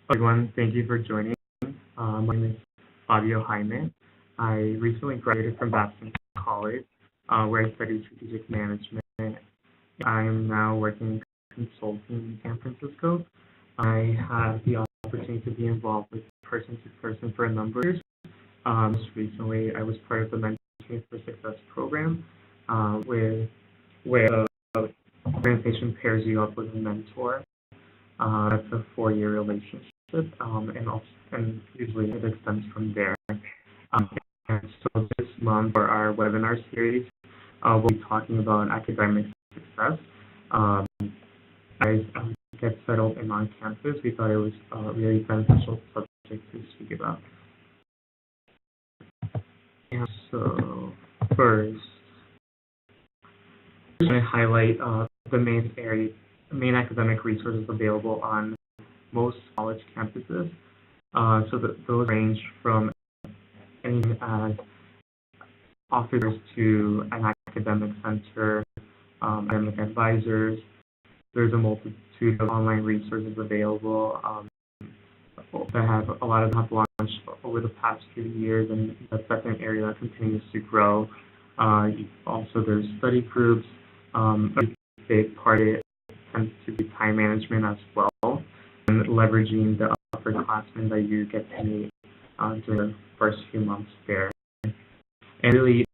Everyone, thank you for joining. My name is Fabio Jaime. I recently graduated from Babson College, where I studied strategic management. I am now working in consulting in San Francisco. I had the opportunity to be involved with person to person for a number of years. Most recently, I was part of the Mentoring for Success program, where the organization pairs you up with a mentor. That's a 4-year relationship, and usually it extends from there. Um, and so this month for our webinar series, we'll be talking about academic success. As get settled in on campus, we thought it was a really beneficial subject to speak about. And so first, I'm going to highlight the main academic resources available on most college campuses. Those range from anything as offers to an academic center, academic advisors. There's a multitude of online resources available that a lot of them have launched over the past few years, and that's an area that continues to grow. Also, there's study groups. A big part of it tends to be time management as well, and leveraging the upperclassmen that you get to meet during the first few months there. And really,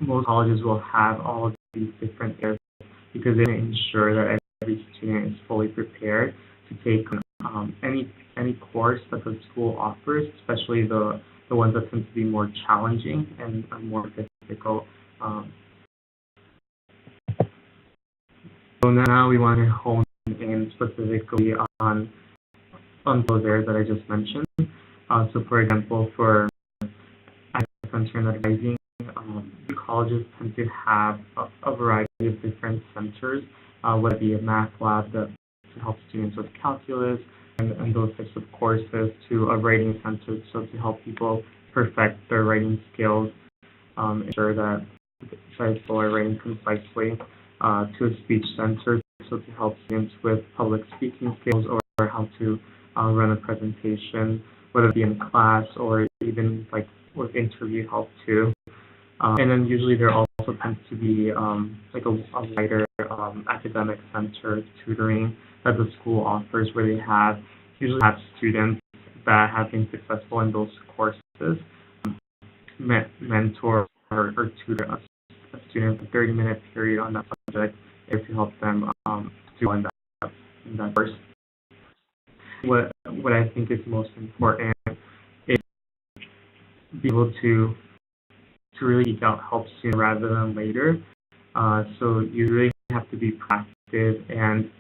most colleges will have all of these different areas because they ensure that every student is fully prepared to take any course that the school offers, especially the ones that tend to be more challenging and more difficult. So now we want to hone in specifically on those areas that I just mentioned. So for example, for center and advising, colleges tend to have a variety of different centers, whether it be a math lab to help students with calculus and those types of courses, to a writing center, so to help people perfect their writing skills, ensure that people are writing concisely, to a speech center, so to help students with public speaking skills or how to run a presentation, whether it be in class or even like with interview help too. And then usually there also tends to be like a wider academic center tutoring that the school offers, where they usually have students that have been successful in those courses mentor or tutor a student for a 30-minute period on that subject to help them do in that course. What I think is most important is be able to really seek out help sooner rather than later. So you really have to be proactive and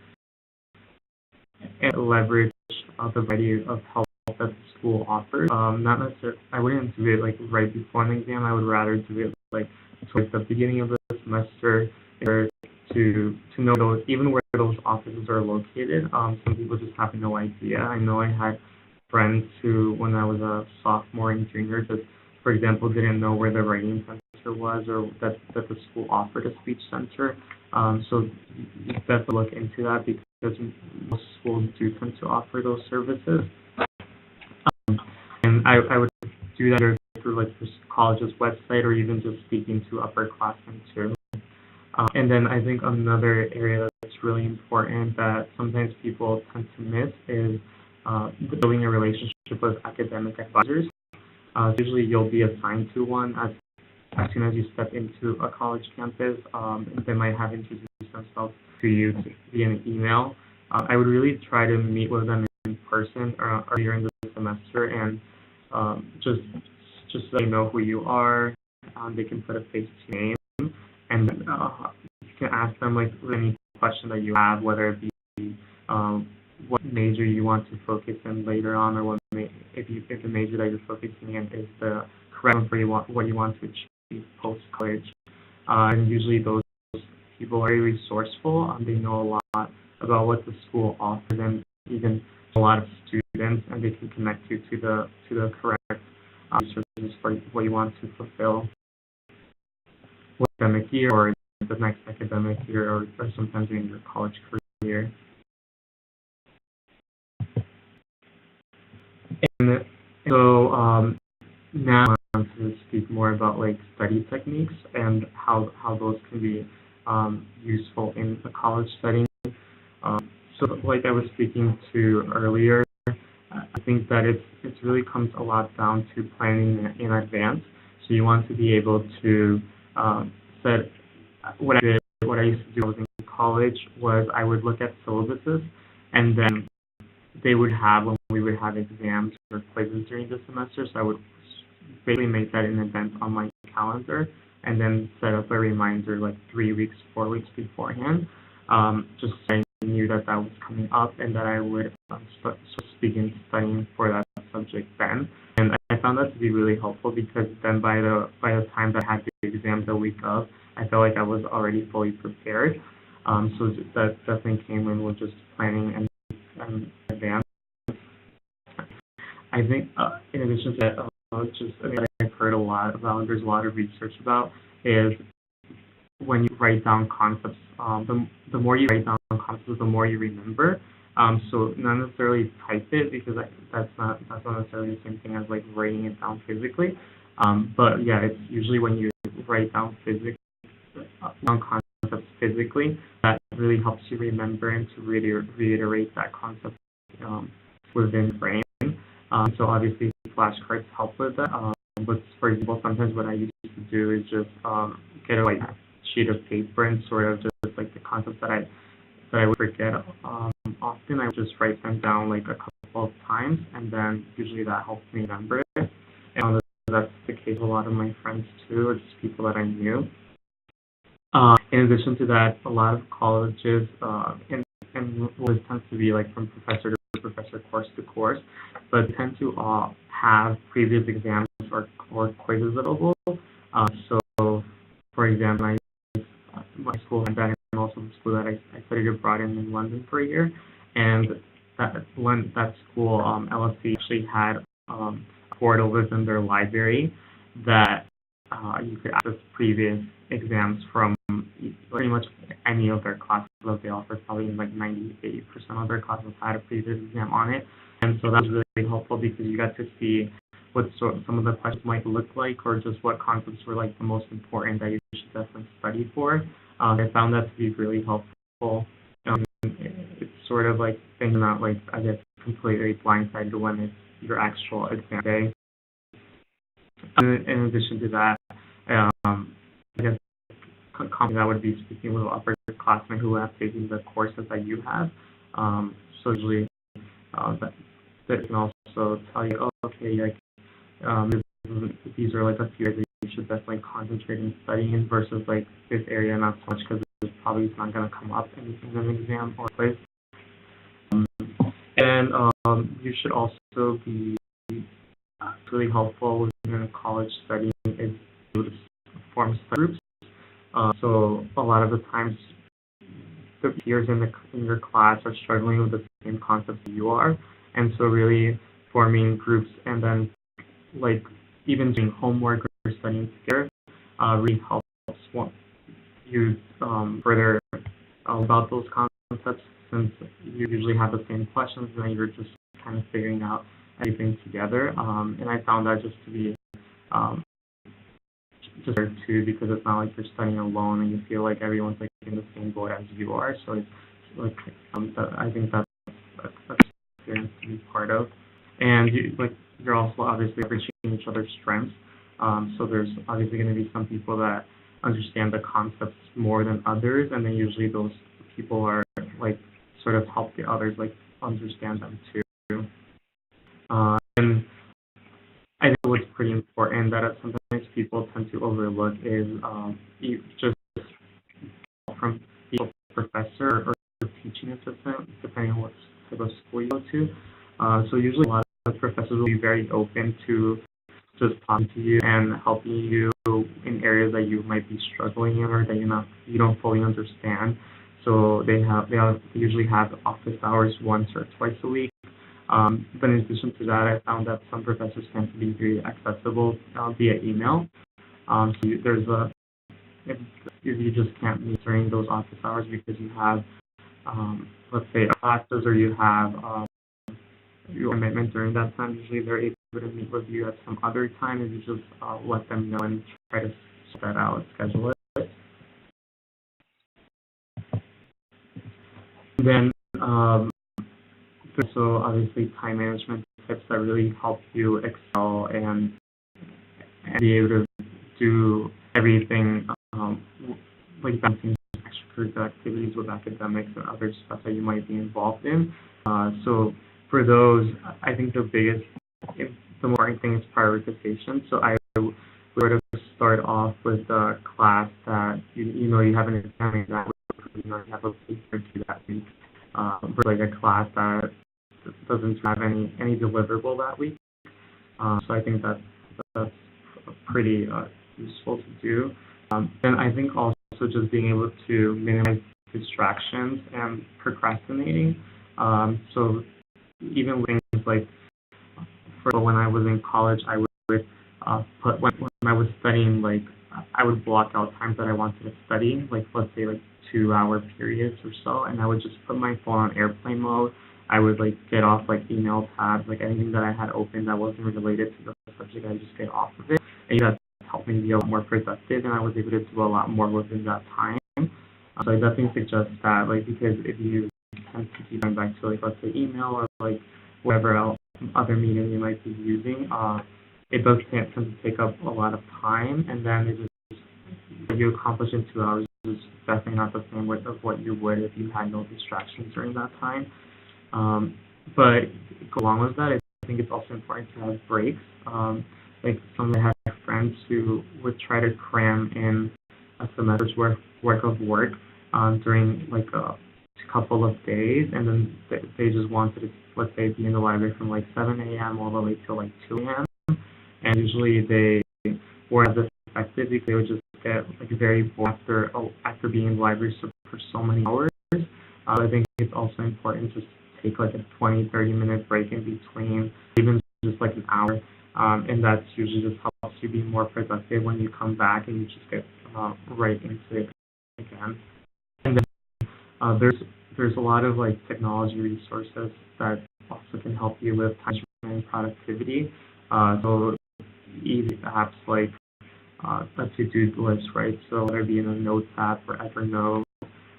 leverage the variety of help that the school offers. Not necessarily, I wouldn't do it like right before an exam. I would rather do it like towards the beginning of the semester, or to know those, even where those offices are located. Some people just have no idea. I know I had friends who, when I was a sophomore and junior, just, for example, didn't know where the writing center was, or that the school offered a speech center. So you definitely look into that, because most schools do tend to offer those services. And I would do that through like the college's website, or even just speaking to upperclassmen too. And then I think another area that's really important that sometimes people tend to miss is building a relationship with academic advisors. Usually you'll be assigned to one as soon as you step into a college campus. They might have introduced themselves to you via an email. I would really try to meet with them in person earlier in the semester, and just so they know who you are. They can put a face to your name, and you can ask them like any question that you have, whether it be what major you want to focus in later on, or if the major that you're focusing in is the correct one for what you want to achieve post college. And usually those people are very resourceful. They know a lot about what the school offers, and even a lot of students, and they can connect you to the correct resources for what you want to fulfill what academic year, or the next academic year, or sometimes during your college career. And so now I want to speak more about like study techniques and how those can be useful in a college setting. So like I was speaking to earlier, I think that it really comes a lot down to planning in advance. So you want to be able to set what I used to do when I was in college was I would look at syllabuses, and then they would have when we would have exams or quizzes during the semester. So I would basically make that an event on my calendar and then set up a reminder like 3 weeks, 4 weeks beforehand, just so I knew that that was coming up and that I would begin studying for that subject then. And I found that to be really helpful because then by the time that I had the exam the week of, I felt like I was already fully prepared. So that definitely came in with just planning and advance. I think in addition to that, just I mean, I've heard a lot about, there's a lot of research about, is when you write down concepts, the more you write down concepts, the more you remember. So not necessarily type it because that's not necessarily the same thing as like writing it down physically. But yeah, it's usually when you write down concepts physically that really helps you remember and to reiterate that concept within the brain. So obviously flashcards help with that. But for example, sometimes what I used to do is just get a like sheet of paper and sort of just like the concepts that I would forget often. I would just write them down like a couple of times, and then usually that helps me remember it. And that's the case with a lot of my friends too, or just people that I knew. In addition to that, a lot of colleges and what it tends to be like from professor to professor, course to course, but tend to have previous exams or quizzes available. So, for example, my school had that, and also the school that I studied abroad in London for a year, and that school, LSE, actually had a portal within their library that you could access previous exams from pretty much any of their classes that they offered. Probably like 98% of their classes had a previous exam on it, and so that was really helpful because you got to see what some of the questions might look like, or just what concepts were like the most important that you should definitely study for. I found that to be really helpful. It's sort of like things not like, I guess, completely blindsided when it's your actual exam day. In addition to that, I guess that would be speaking with upperclassmen who have taken the courses that you have. So usually that can also tell you, oh, okay, like these are like a few areas that you should definitely concentrate in studying versus like this area not so much because it's probably not going to come up in an exam or quiz. And you should also be really helpful within a college setting is to form study groups. So a lot of the times the peers in your class are struggling with the same concepts you are, and so really forming groups and then like even doing homework or studying together really helps you further about those concepts, since you usually have the same questions and then you're just kind of figuring out everything together. And I found that just to be just there too, because it's not like you're studying alone and you feel like everyone's like in the same boat as you are. So it's like I think that's experience to be part of, and you're also obviously appreciating each other's strengths. So there's obviously going to be some people that understand the concepts more than others, and then usually those people are like sort of help the others like understand them too. And I think what's pretty important that sometimes people tend to overlook is you just from the professor or teaching assistant, depending on what type of school you go to. So usually a lot of professors will be very open to just talking to you and helping you in areas that you might be struggling in or that you don't fully understand. So they usually have office hours once or twice a week. But in addition to that, I found that some professors tend to be very accessible via email. So if you just can't meet during those office hours because you have, let's say, classes or you have your commitment during that time. Usually they're able to meet with you at some other time, and you just let them know and try to set that out, schedule it. And then so obviously time management tips that really help you excel and be able to do everything, like balancing extracurricular activities with academics and other stuff that you might be involved in. So for those, I think the most important thing is prioritization. So I would sort of start off with the class that you know you have an exam that week, you know you have a paper due that week, for like a class that doesn't have any deliverable that week. So I think that's pretty useful to do. And I think also just being able to minimize distractions and procrastinating. So even with things like, for when I was in college, I would put when I was studying, like I would block out times that I wanted to study, like let's say like 2-hour periods or so, and I would just put my phone on airplane mode. I would like get off like email tabs, like anything that I had open that wasn't related to the subject, I would just get off of it. And that helped me be a lot more productive, and I was able to do a lot more within that time. So I definitely suggest that, like, because if you tend to keep going back to like let's say email or like whatever else other medium you might be using, it does tend to take up a lot of time, and then it just what you accomplish in 2 hours is definitely not the same of what you would if you had no distractions during that time. But along with that, I think it's also important to have breaks. Like some of I have friends who would try to cram in a semester's worth of work during like a couple of days, and then they just wanted to, let's say, be in the library from like 7 a.m. all the way till like 2 a.m. And usually they weren't as effective because they would just get like very bored after being in the library for so many hours. I think it's also important to take like a 20-30 minute break in between, even just like an hour, and that's usually just helps you be more productive when you come back and you just get right into it again. And then there's a lot of like technology resources that also can help you with time management and productivity. So easy apps like a to-do list, right? So whether it be in a Notes app or Evernote,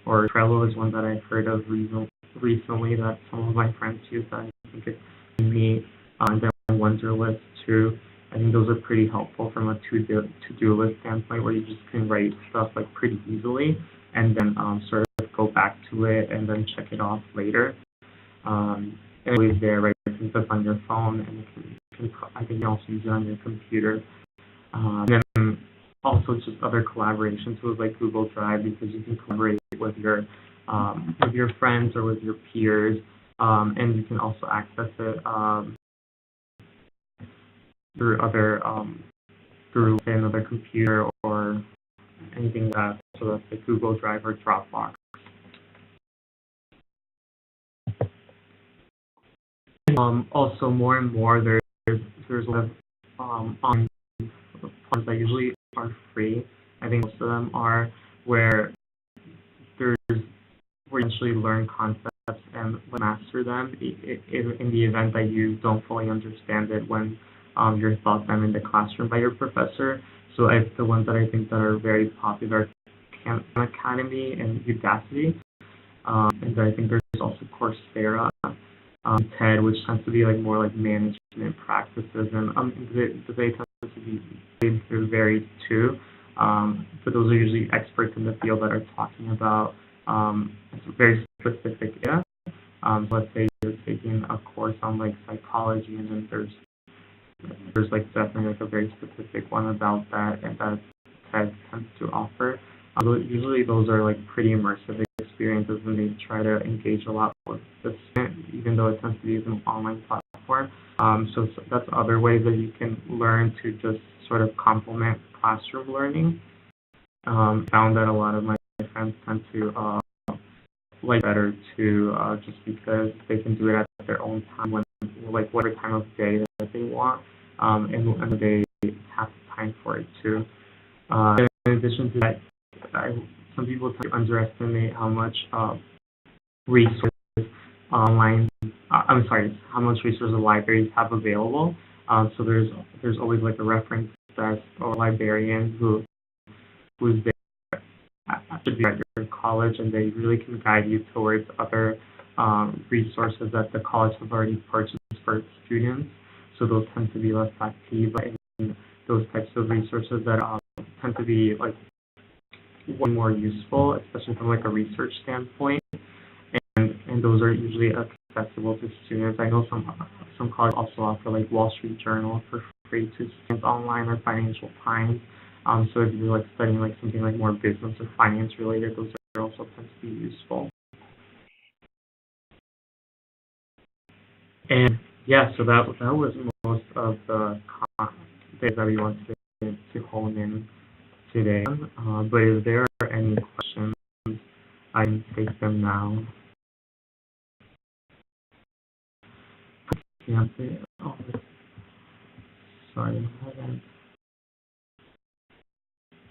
or Trello is one that I've heard of recently that some of my friends use that I think it's neat. And then Wunderlist too. I think those are pretty helpful from a to-do list standpoint, where you just can write stuff like pretty easily and then sort of go back to it and then check it off later. And it's there, right? You can put it on your phone, and I think you can also use it on your computer. And then also just other collaboration tools like Google Drive, because you can collaborate with your friends or with your peers, and you can also access it through through say another computer or anything like that. So that's like Google Drive or Dropbox. Also, more and more there's a lot of online platforms that usually are free. I think most of them are, where you actually learn concepts and master them in the event that you don't fully understand it when you're taught them in the classroom by your professor. So the ones that I think that are very popular, Khan Academy and Udacity, and I think there's also Coursera, TED, which tends to be like more like management practices, and they tend to be varied too. But those are usually experts in the field that are talking about very specific area. Let's say you're taking a course on like psychology, and then there's like definitely like a very specific one about that, and that TED tends to offer. Usually those are like pretty immersive experiences, and they try to engage a lot with the student, even though it tends to be an online platform. So that's other ways that you can learn to just sort of complement classroom learning. Found that a lot of my friends tend to like better too, just because they can do it at their own time, like whatever time of day that they want, and they have time for it too. In addition to that, some people tend to underestimate how much resources online, I'm sorry, how much resources libraries have available. So there's always like a reference desk or librarian who's there should be at your college, and they really can guide you towards other resources that the college has already purchased for its students. So those tend to be less active, and those types of resources that tend to be like way more useful, especially from like a research standpoint. And those are usually accessible to students. I know some colleges also offer like Wall Street Journal for free to students online, or Financial Times. So if you're like studying like something like more business or finance related, those are also tend to be useful. And yeah, so that was most of the things that we wanted to hone in today. But if there are any questions, I can take them now. Yeah, oh, sorry, hold on.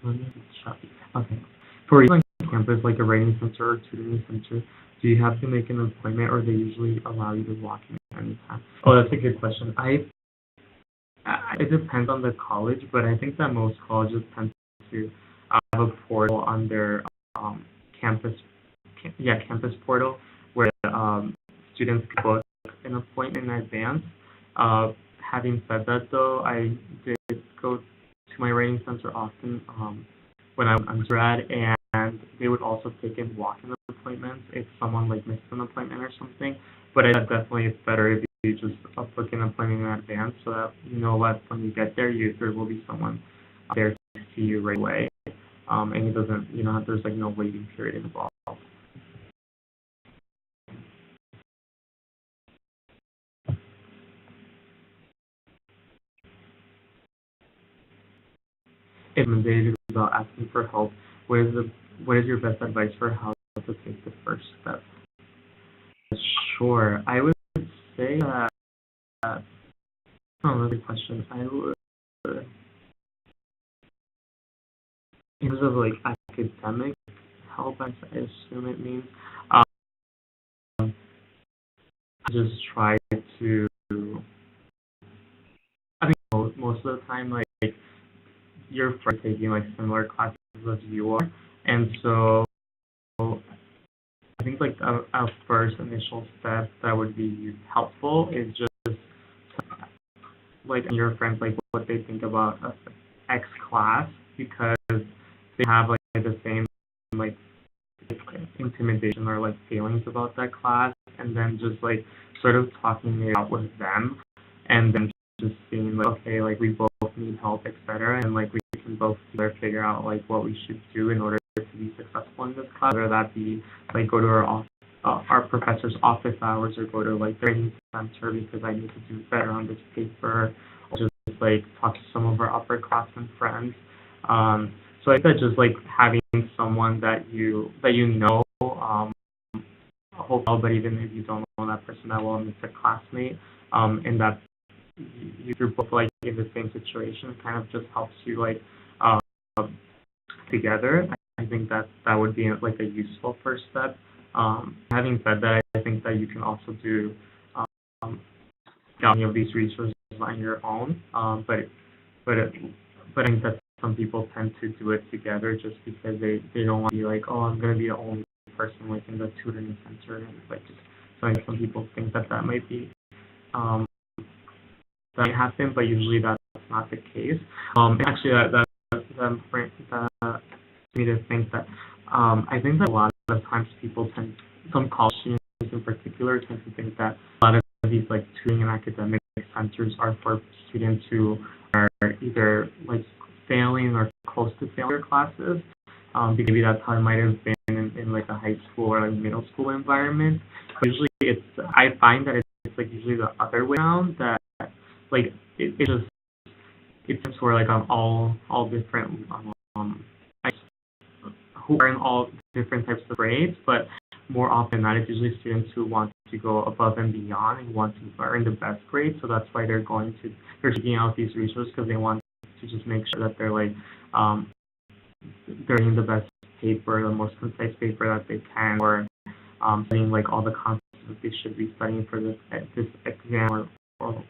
Let me check. Okay. For you on campus, like a writing center or tutoring center, do you have to make an appointment, or they usually allow you to walk in anytime? Oh, that's a good question. It depends on the college, but I think that most colleges tend to have a portal on their campus, campus portal, where students can book an appointment in advance. Uh, Having said that, though, I did go to my writing center often when I was undergrad, and they would also take in walk-in appointments if someone like missed an appointment or something. But I definitely it's better if you just book an appointment in advance, so that you know that when you get there, there will be someone there to see you right away, and it doesn't, there's like no waiting period involved. If intimidated about asking for help, what is your best advice for how to take the first step? Sure, I would say that. Oh, another question. I would, in terms of like academic help, I assume it means, um, just try to. I think most of the time, like you're taking like similar classes as you are, and so I think like a first initial step that would be helpful is just like your friends like what they think about X class, because they have like the same like intimidation or like feelings about that class, and then just like sort of talking it out with them, and then just seeing like, okay, like we both need help, etc., and like we can both together figure out like what we should do in order to be successful in this class, whether that be like go to our professor's office hours, or go to like the training center because I need to do better on this paper, or just like talk to some of our upperclassmen friends. So I think that just like having someone that you know, hopefully, but even if you don't know that person that well, and it's a classmate, and that you're both like in the same situation, kind of just helps you like uh, together. I think that would be like a useful first step. Having said that, I think that you can also do um, any of these resources on your own. But it, but I think that some people tend to do it together just because they don't want to be like, oh, I'm gonna be the only person like in the tutoring center, and like just so I think some people think that might be that might happen, but usually that's not the case. Actually, that me to think that I think that a lot of times some college students in particular, tend to think that a lot of these like tutoring and academic centers are for students who are either like failing or close to failing their classes. Because maybe that's how it might have been in like a high school or like middle school environment. But usually I find that it's like usually the other way around, that like it seems where like all different who are in all different types of grades, but more often than not, it's usually students who want to go above and beyond and want to earn the best grade. So that's why they're seeking out these resources, because they want to just make sure that they're like they're in the best paper, the most concise paper that they can, or studying like all the concepts that they should be studying for this exam or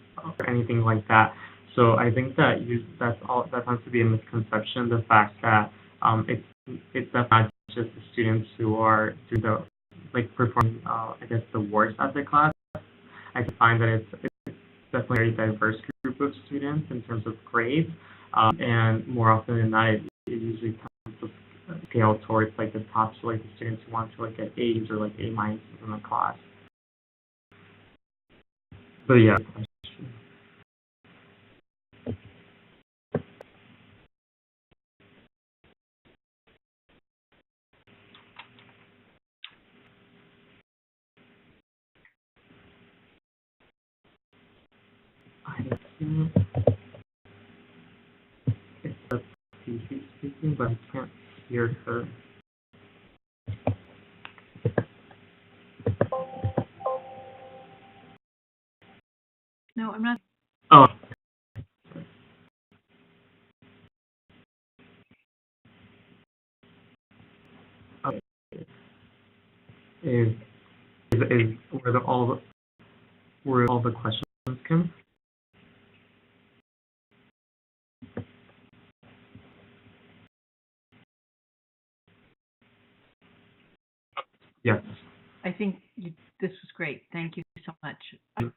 anything like that. So I think that that tends to be a misconception. The fact that it's not just the students who are doing the performing I guess the worst at the class. I find that it's definitely a very diverse group of students in terms of grades, and more often than not, it usually tends to scale towards like the top, so like the students who want to like get A's or like A minuses in the class. But yeah. I think it's the PC speaking, but I can't hear her. No, I'm not. Oh. Okay. Is were all the questions, Kim? Yes. I think this was great. Thank you so much.